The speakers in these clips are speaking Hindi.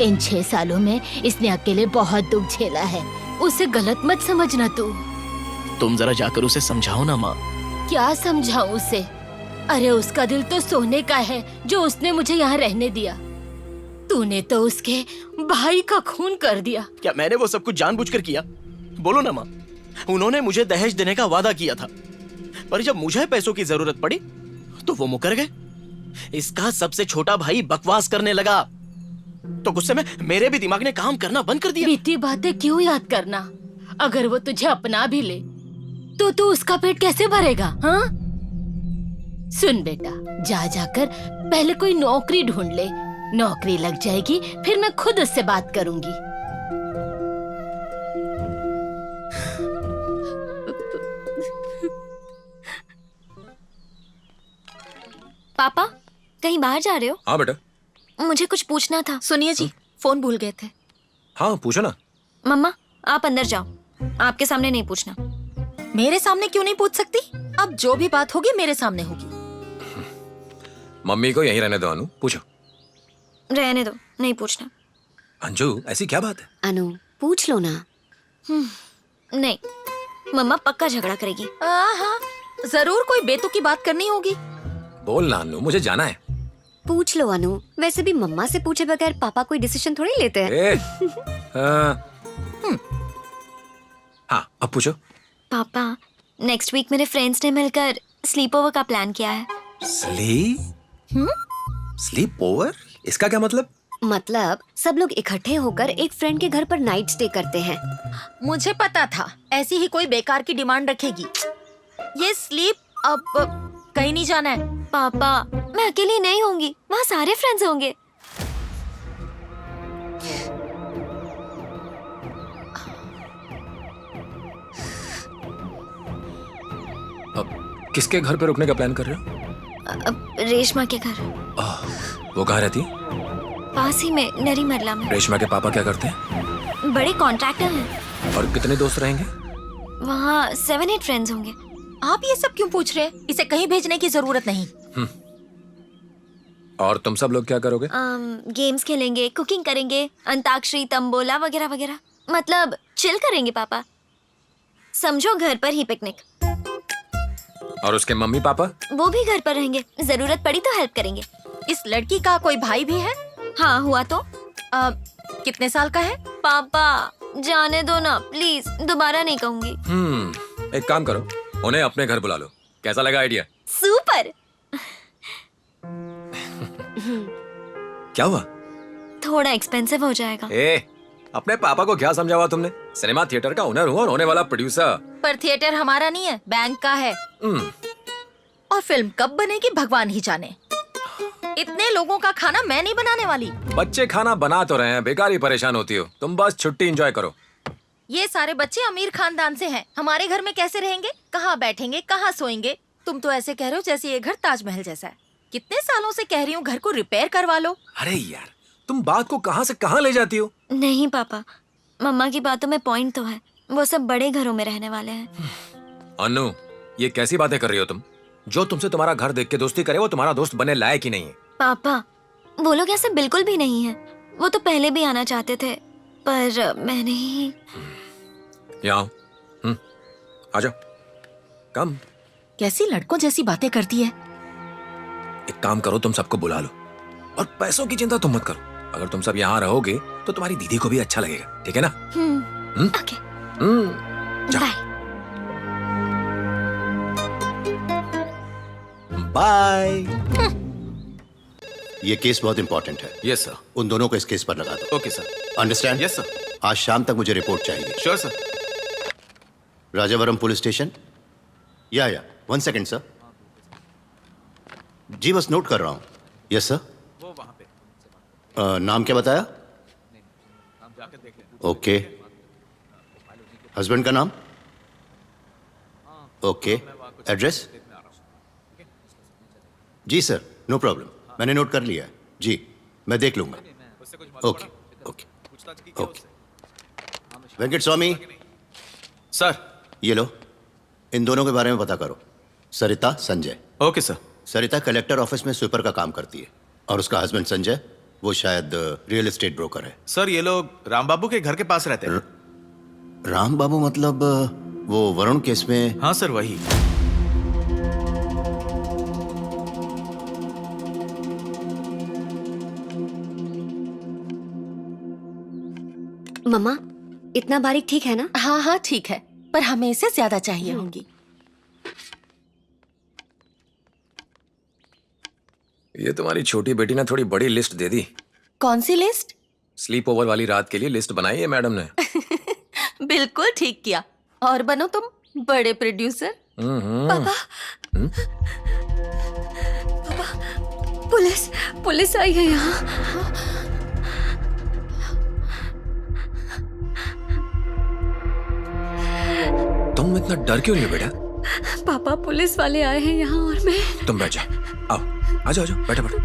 इन 6 सालों में इसने अकेले बहुत दुख झेला है। उसे गलत मत समझना तू। तुम जरा जाकर उसे समझाओ ना माँ। क्या समझाऊं उसे? अरे उसका दिल तो सोने का है जो उसने मुझे यहाँ रहने दिया। तूने तो उसके भाई का खून कर दिया। क्या मैंने वो सब कुछ जानबूझकर किया? बोलो ना माँ। उन्होंने मुझे दहेज देने का वादा किया था, पर जब मुझे पैसों की जरूरत पड़ी तो वो मुकर गए। इसका सबसे छोटा भाई बकवास करने लगा तो गुस्से में मेरे भी दिमाग ने काम करना बंद कर दिया। बीती बातें क्यों याद करना? अगर वो तुझे अपना भी ले तो तू उसका पेट कैसे भरेगा? हाँ, सुन बेटा, जा जाकर पहले कोई नौकरी ढूंढ ले। नौकरी लग जाएगी फिर मैं खुद उससे बात करूंगी। पापा, कहीं बाहर जा रहे हो? हाँ बेटा। मुझे कुछ पूछना था। सुनिए जी, फोन भूल गए थे। हाँ पूछो ना। मम्मा, आप अंदर जाओ, आपके सामने नहीं पूछना। मेरे सामने क्यों नहीं पूछ सकती? अब जो भी बात होगी मेरे सामने होगी। मम्मी को यहीं रहने दो अनु, पूछो। रहने दो, नहीं पूछना। अंजू, ऐसी क्या बात है? अनु, पूछ लो ना। नहीं, मम्मा पक्का झगड़ा करेगी। हाँ, जरूर कोई बेतुकी बात करनी होगी। बोल ना अनु, मुझे जाना है। पूछ लो अनु, वैसे भी मम्मा से पूछे बगैर पापा कोई डिसीजन थोड़ी लेते हैं। हाँ, अब पूछो। पापा, नेक्स्ट वीक मेरे फ्रेंड्स ने मिलकर स्लीप ओवर का प्लान किया है। Sleep over? इसका क्या मतलब? मतलब सब लोग इकट्ठे होकर एक फ्रेंड के घर पर नाइट स्टे करते हैं। मुझे पता था ऐसी ही कोई बेकार की डिमांड रखेगी। ये स्लीप अब कहीं नहीं जाना है। पापा, मैं अकेली नहीं होंगी, वहाँ सारे फ्रेंड्स होंगे। अब किसके घर पे रुकने का प्लान कर रहे हो? रेशमा के घर। वो कहाँ रहती है? पास ही में, नरीमरला में। रेशमा के पापा क्या करते हैं? बड़े कॉन्ट्रैक्टर हैं। और कितने दोस्त रहेंगे? वहाँ 7-8 फ्रेंड्स होंगे। आप ये सब क्यों पूछ रहे हैं? इसे कहीं भेजने की जरूरत नहीं। और तुम सब लोग क्या करोगे? गेम्स खेलेंगे, कुकिंग करेंगे, अंताक्षरी, तंबोला वगैरह वगैरह। मतलब चिल करेंगे पापा, समझो घर पर ही पिकनिक। और उसके मम्मी पापा? वो भी घर पर रहेंगे, जरूरत पड़ी तो हेल्प करेंगे। इस लड़की का कोई भाई भी है? हाँ, हुआ तो। कितने साल का है? पापा जाने दो ना प्लीज, दोबारा नहीं कहूंगी। एक काम करो, उन्हें अपने घर बुला लो। कैसा लगा आइडिया? सुपर। क्या हुआ? थोड़ा एक्सपेंसिव हो जाएगा। अपने पापा को क्या समझावा तुमने? सिनेमा थिएटर का ओनर हूँ और होने वाला प्रोड्यूसर। पर थिएटर हमारा नहीं है, बैंक का है। और फिल्म कब बनेगी भगवान ही जाने। इतने लोगों का खाना मैं नहीं बनाने वाली। बच्चे खाना बना तो रहे हैं, बेकार ही परेशान होती हो तुम। बस छुट्टी एंजॉय करो। ये सारे बच्चे अमीर खानदान से हैं। हमारे घर में कैसे रहेंगे? कहाँ बैठेंगे, कहाँ सोएंगे? तुम तो ऐसे कह रहे हो जैसे ये घर ताजमहल जैसा है। कितने सालों से कह रही हूँ घर को रिपेयर करवा लो। अरे यार, तुम बात को कहाँ से कहाँ ले जाती हो? नहीं पापा, मम्मा की बातों में पॉइंट तो है। वो सब बड़े घरों में रहने वाले हैं। अनु, ये कैसी बातें कर रही हो तुम? जो तुमसे तुम्हारा घर देख के दोस्ती करे वो तुम्हारा दोस्त बने लायक ही नहीं है। पापा, वो लोग ऐसे बिल्कुल भी नहीं है। वो तो पहले भी आना चाहते थे, पर मैंने ही। यहाँ आ जाओ, कम। कैसी लड़कों जैसी बातें करती है। एक काम करो, तुम सबको बुला लो और पैसों की चिंता तुम मत करो। अगर तुम सब यहाँ रहोगे तो तुम्हारी दीदी को भी अच्छा लगेगा, ठीक है ना? ओके, जाओ। बाय। ये केस बहुत इंपॉर्टेंट है। Yes sir. उन दोनों को इस केस पर लगा दो। Okay sir. Understand? Yes sir. आज शाम तक मुझे रिपोर्ट चाहिए। Sure sir. Rajavaram police station. या 1 सेकेंड सर। जी बस नोट कर रहा हूँ। Yes sir. वो वहाँ पे नाम क्या बताया? ओके। हस्बैंड का नाम? ओके। एड्रेस? जी सर, नो प्रॉब्लम, मैंने नोट कर लिया है। जी, मैं देख लूंगा। Okay okay okay. Venkat Swami. Sir. ये लो, इन दोनों के बारे में पता करो। Sarita, Sanjay. Okay sir. Sarita collector office में स्वीपर का काम करती है और उसका हस्बैंड संजय वो शायद रियल एस्टेट ब्रोकर है। सर ये लोग राम बाबू के घर के पास रहते हैं। राम बाबू मतलब वो वरुण केस में? हाँ सर वही। मम्मा, इतना बारीक ठीक है ना? हाँ हाँ ठीक है, पर हमें इससे ज्यादा चाहिए होंगी। ये तुम्हारी छोटी बेटी ने थोड़ी बड़ी लिस्ट दे दी। कौन सी लिस्ट? स्लीप ओवर वाली रात के लिए लिस्ट बनाई है मैडम ने। बिल्कुल ठीक किया। और बनो तुम बड़े प्रोड्यूसर। पापा, पुलिस पुलिस आई है यहाँ। तुम इतना डर क्यों रही हो बेटा? पापा, पुलिस वाले आए हैं यहाँ और मैं। तुम बैठ जाओ, आओ, आ जाओ, बैठो बैठो।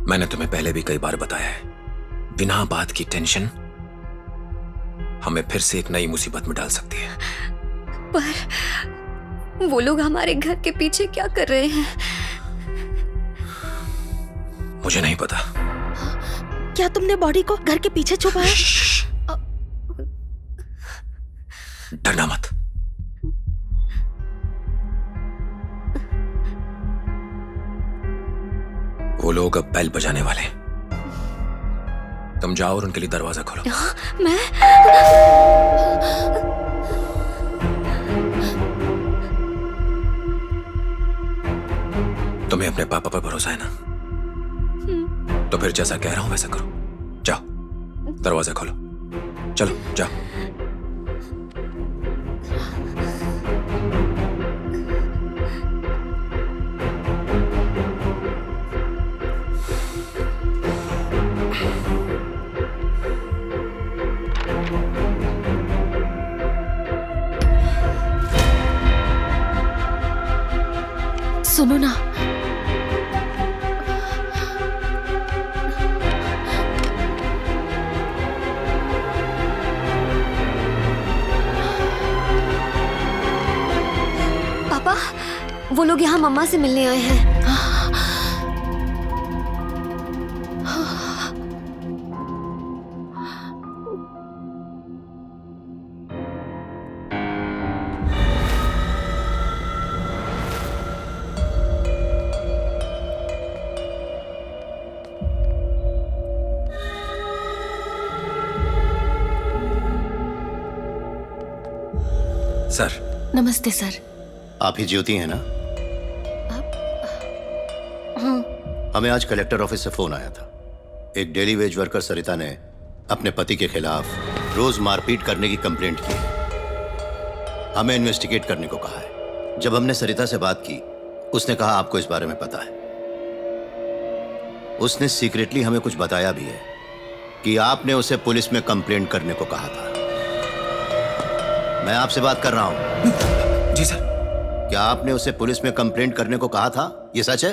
मैंने तुम्हें पहले भी कई बार बताया है, बिना बात की टेंशन हमें फिर से एक नई मुसीबत में डाल सकती है। पर वो लोग हमारे घर के पीछे क्या कर रहे हैं? मुझे नहीं पता। क्या तुमने बॉडी को घर के पीछे छुपाया? डरना मत। वो लोग अब बेल बजाने वाले हैं। तुम जाओ और उनके लिए दरवाजा खोलो। मैं? तुम्हें अपने पापा पर भरोसा है ना? तो फिर जैसा कह रहा हूं वैसा करो। जाओ, दरवाजा खोलो, चलो जाओ। सुनो ना, पापा, वो लोग यहाँ मम्मा से मिलने आए हैं। सर। नमस्ते सर। आप ही ज्योति हैं ना? हमें आज कलेक्टर ऑफिस से फोन आया था। एक डेली वेज वर्कर सरिता ने अपने पति के खिलाफ रोज मारपीट करने की कंप्लेंट की है। हमें इन्वेस्टिगेट करने को कहा है। जब हमने सरिता से बात की, उसने कहा आपको इस बारे में पता है। उसने सीक्रेटली हमें कुछ बताया भी है कि आपने उसे पुलिस में कंप्लेंट करने को कहा था। मैं आपसे बात कर रहा हूं। जी सर। क्या आपने उसे पुलिस में कंप्लेंट करने को कहा था? ये सच है?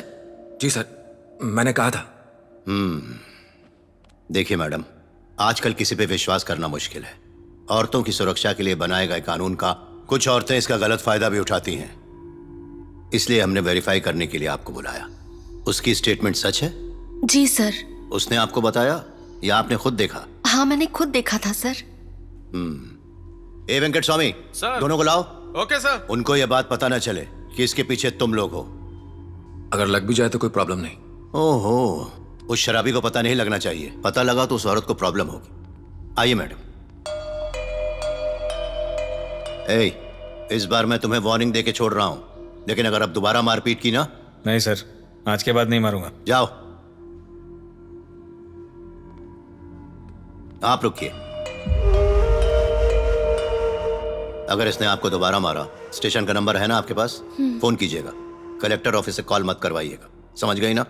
जी सर, मैंने कहा था। देखिए मैडम, आजकल किसी पे विश्वास करना मुश्किल है। औरतों की सुरक्षा के लिए बनाए गए कानून का कुछ औरतें इसका गलत फायदा भी उठाती हैं। इसलिए हमने वेरीफाई करने के लिए आपको बुलाया। उसकी स्टेटमेंट सच है? जी सर। उसने आपको बताया या आपने खुद देखा? हाँ, मैंने खुद देखा था सर। ए वेंकट स्वामी, सर। दोनों को लाओ। Okay sir. उनको यह बात पता न चले कि इसके पीछे तुम लोग हो। अगर लग भी जाए तो कोई प्रॉब्लम नहीं। ओहो, उस शराबी को पता नहीं लगना चाहिए। पता लगा तो उस औरत को प्रॉब्लम होगी। आइए मैडम। इस बार मैं तुम्हें वार्निंग देके छोड़ रहा हूं, लेकिन अगर अब दोबारा मारपीट की ना। नहीं सर, आज के बाद नहीं मारूंगा। जाओ। आप रुकिए। अगर इसने आपको दोबारा मारा, स्टेशन का नंबर है ना आपके पास? फोन कीजिएगा। कलेक्टर ऑफिस से कॉल मत करवाइएगा। समझ गई ना?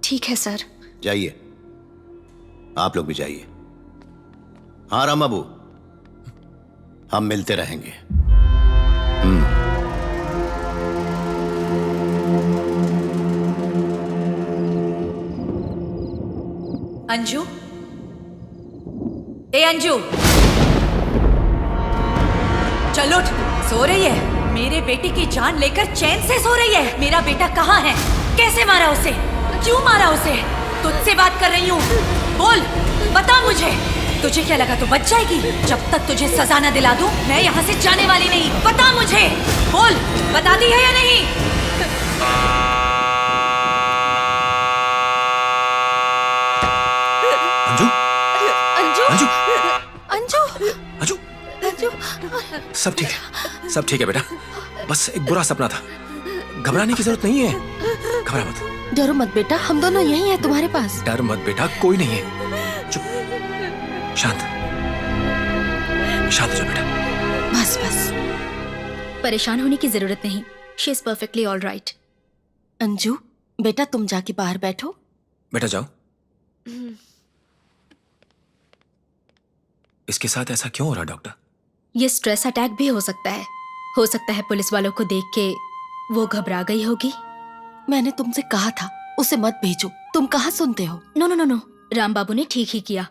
ठीक है सर। जाइए, आप लोग भी जाइए। हाँ राम बाबू, हम मिलते रहेंगे। अंजू, ए अंजू, चल उठ, सो रही है। मेरे बेटे की जान लेकर चैन से सो रही है। मेरा बेटा कहाँ है? कैसे मारा उसे? क्यों मारा उसे? तुझसे बात कर रही हूँ, बोल, बता मुझे। तुझे क्या लगा तू बच जाएगी? जब तक तुझे सजा न दिला दूं, मैं यहाँ से जाने वाली नहीं। बता मुझे, बोल, बताती है या नहीं? अंजू, अंजू अंजू, अंजू अंजू, अंजू सब ठीक है बेटा। बस एक बुरा सपना था, घबराने की जरूरत नहीं है। घबरा मत, डरो मत बेटा, हम दोनों यही हैं तुम्हारे पास। डर मत बेटा, कोई नहीं है। चुप, शांत शांत हो जा बेटा। बस बस। परेशान होने की जरूरत नहीं, she is perfectly all right. Anju बेटा, तुम जाके बाहर बैठो। बेटा जाओ। इसके साथ ऐसा क्यों हो रहा डॉक्टर? ये स्ट्रेस अटैक भी हो सकता है। हो सकता है पुलिस वालों को देख के वो घबरा गई होगी। मैंने तुमसे कहा था उसे मत भेजो, तुम कहाँ सुनते हो। No no no no, Ram Babu ने ठीक ही किया।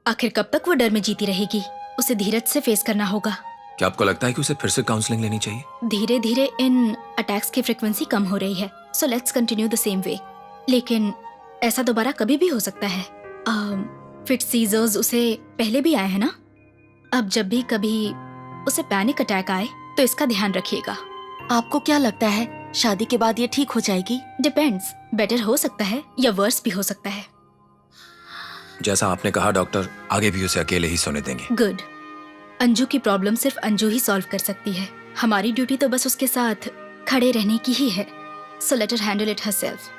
आखिर कब तक वो डर में जीती रहेगी? उसे धीरज से फेस करना होगा। क्या आपको लगता है कि उसे फिर से काउंसलिंग लेनी चाहिए? धीरे धीरे इन अटैक्स की फ्रीक्वेंसी कम हो रही है, so let's continue the same way. लेकिन ऐसा दोबारा कभी भी हो सकता है। फिट सीजर्स उसे पहले भी आए हैं ना। अब जब भी कभी उसे पैनिक अटैक आए तो इसका ध्यान रखिएगा। आपको क्या लगता है शादी के बाद ये ठीक हो जाएगी? डिपेंड्स, बेटर हो सकता है या वर्स भी हो सकता है। जैसा आपने कहा डॉक्टर, आगे भी उसे अकेले ही सोने देंगे। गुड। अंजू की प्रॉब्लम सिर्फ अंजू ही सॉल्व कर सकती है। हमारी ड्यूटी तो बस उसके साथ खड़े रहने की ही है। So let her handle it herself.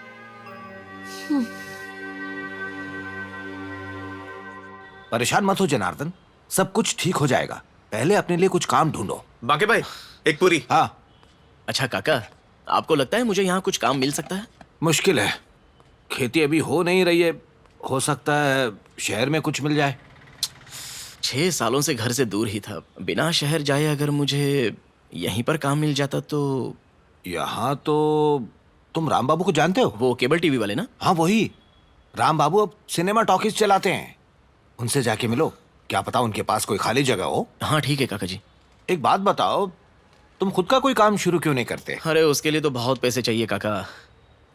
परेशान मत हो जनार्दन, सब कुछ ठीक हो जाएगा। पहले अपने लिए कुछ काम ढूंढो। बाकी भाई, एक पूरी। हाँ। अच्छा काका, आपको लगता है मुझे यहाँ कुछ काम मिल सकता है? मुश्किल है, खेती अभी हो नहीं रही है। हो सकता है शहर में कुछ मिल जाए। 6 सालों से घर से दूर ही था। बिना शहर जाए अगर मुझे यहीं पर काम मिल जाता तो। यहाँ तो तुम राम बाबू को जानते हो? वो केबल टीवी वाले ना? हाँ वही। राम बाबू अब सिनेमा टॉकीज चलाते हैं। उनसे जाके मिलो, क्या पता उनके पास कोई खाली जगह हो। हाँ ठीक है काका जी। एक बात बताओ, तुम खुद का कोई काम शुरू क्यों नहीं करते? अरे उसके लिए तो बहुत पैसे चाहिए काका।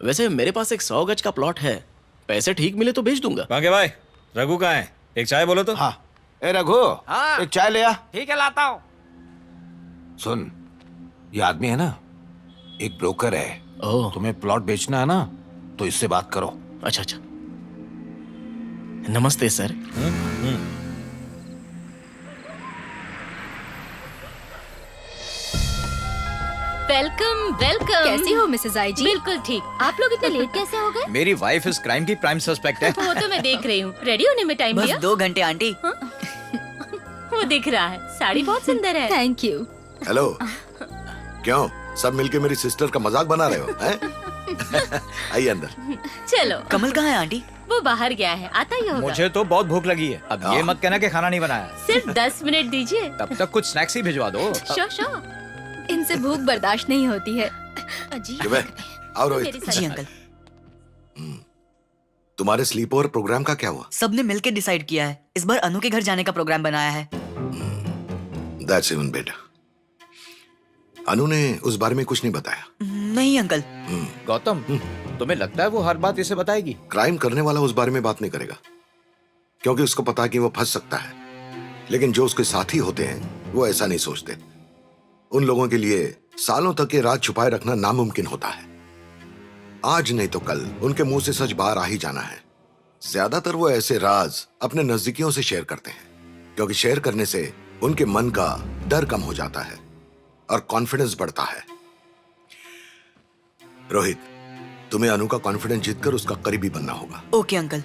वैसे मेरे पास एक 100 गज का प्लॉट है, पैसे ठीक मिले तो बेच दूंगा। बांके भाई, रघु कहाँ है? एक चाय बोलो तो। हाँ। ए रघु, हाँ। एक चाय ले आ। ठीक है, लाता हूँ। सुन, ये आदमी है ना, एक ब्रोकर है। ओह। तुम्हें प्लॉट बेचना है ना, तो इससे बात करो। अच्छा अच्छा। नमस्ते सर। Welcome welcome. कैसी हो मिसेस आई जी? बिल्कुल ठीक। आप लोग इतने लेट कैसे हो गए? मेरी वाइफ इस क्राइम की प्राइम सस्पेक्ट है। वो तो मैं देख रही हूँ। रेडी होने में टाइम बस दिया? 2 घंटे आंटी। वो दिख रहा है, साड़ी बहुत सुंदर है। Thank you. हेलो। क्यों सब मिलके मेरी सिस्टर का मजाक बना रहे हो? हैं? आइए अंदर। चलो। कमल कहाँ है आंटी? वो बाहर गया है, आता ही होगा। मुझे तो बहुत भूख लगी है। अब ये मत कहना कि खाना नहीं बनाया। सिर्फ 10 मिनट दीजिए। तब तक कुछ स्नैक्स ही भिजवा दो। शो। इनसे भूख बर्दाश्त नहीं होती है। जी क्यों बे? आओ रोहित। मेरी जी अंकल। तुम्हारे स्लीप ओवर प्रोग्राम का क्या हुआ? सबने मिलके डिसाइड किया है, इस बार अनु के घर जाने का प्रोग्राम बनाया है। That's even better. अनु ने उस बारे में कुछ नहीं बताया? नहीं अंकल। गौतम, तुम्हें लगता है वो हर बात इसे बताएगी? क्राइम करने वाला उस बारे में बात नहीं करेगा, क्योंकि उसको पता है कि वो फंस सकता है। लेकिन जो उसके साथी होते हैं वो ऐसा नहीं सोचते। उन लोगों के लिए सालों तक ये राज छुपाए रखना नामुमकिन होता है। आज नहीं तो कल उनके मुंह से सच बाहर आ ही जाना है। ज्यादातर वो ऐसे राज अपने नजदीकियों से शेयर करते हैं, क्योंकि शेयर करने से उनके मन का डर कम हो जाता है और कॉन्फिडेंस बढ़ता है। रोहित, तुम्हें अनु का कॉन्फिडेंस जीतकर उसका करीबी बनना होगा। Okay uncle.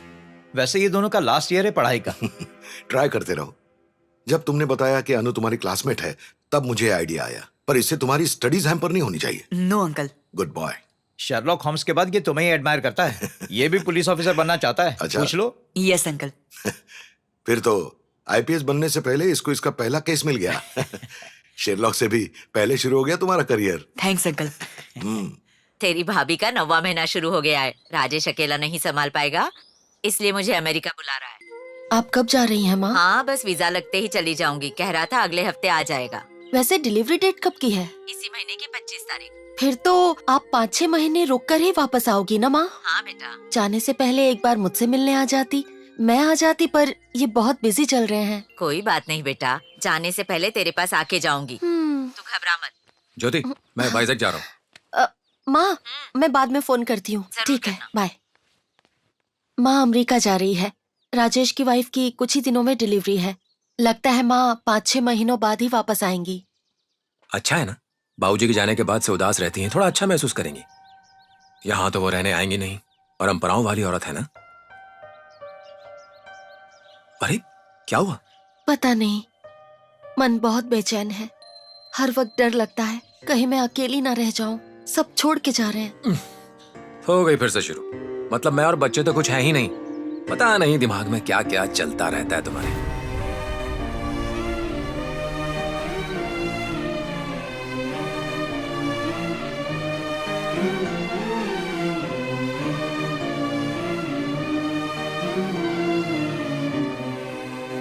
वैसे ये दोनों का लास्ट ईयर है पढ़ाई का। ट्राई करते रहो। जब तुमने बताया कि अनु तुम्हारी क्लासमेट है, तब मुझे आइडिया आया, पर इससे तुम्हारी स्टडीज हैम्पर नहीं होनी चाहिए। No uncle. Good boy. Sherlock Holmes के बाद ये तुम्हें ही एडमायर करता है। ये भी पुलिस ऑफिसर बनना चाहता है। अच्छा। पूछ लो। Yes uncle. फिर तो आईपीएस बनने से पहले इसको इसका पहला केस मिल गया। शेरलॉक से भी पहले शुरू हो गया तुम्हारा करियर। Thanks uncle. तेरी भाभी का 9वां महीना शुरू हो गया है। राजेश अकेला नहीं संभाल पाएगा, इसलिए मुझे अमेरिका बुला रहा है। आप कब जा रही हैं माँ? हाँ, बस वीजा लगते ही चली जाऊंगी। कह रहा था अगले हफ्ते आ जाएगा। वैसे डिलीवरी डेट कब की है? इसी महीने की 25 तारीख। फिर तो आप 5-6 महीने रुक कर ही वापस आओगी ना माँ? हाँ बेटा। जाने से पहले एक बार मुझसे मिलने आ जाती, मैं आ जाती, पर ये बहुत बिजी चल रहे हैं। कोई बात नहीं बेटा, जाने से पहले तेरे पास आके जाऊंगी। तू घबरा मत। ज्योति, मैं वाइजैक जा रहा हूँ। माँ, मैं बाद में फोन करती हूँ। ठीक है, बाय। माँ अमेरिका जा रही है। राजेश की वाइफ की कुछ ही दिनों में डिलीवरी है। लगता है माँ 5-6 महीनों बाद ही वापस आएंगी। अच्छा है ना, बाबूजी के जाने के बाद से उदास रहती हैं, थोड़ा अच्छा महसूस करेंगी। यहाँ तो वो रहने आएंगी नहीं, परंपराओं वाली औरत है ना। अरे क्या हुआ? पता नहीं, मन बहुत बेचैन है। हर वक्त डर लगता है कहीं मैं अकेली ना रह जाऊं। सब छोड़ के जा रहे हैं। हो गई फिर से शुरू। मतलब मैं और बच्चे तो कुछ है ही नहीं। पता नहीं दिमाग में क्या क्या चलता रहता है तुम्हारे।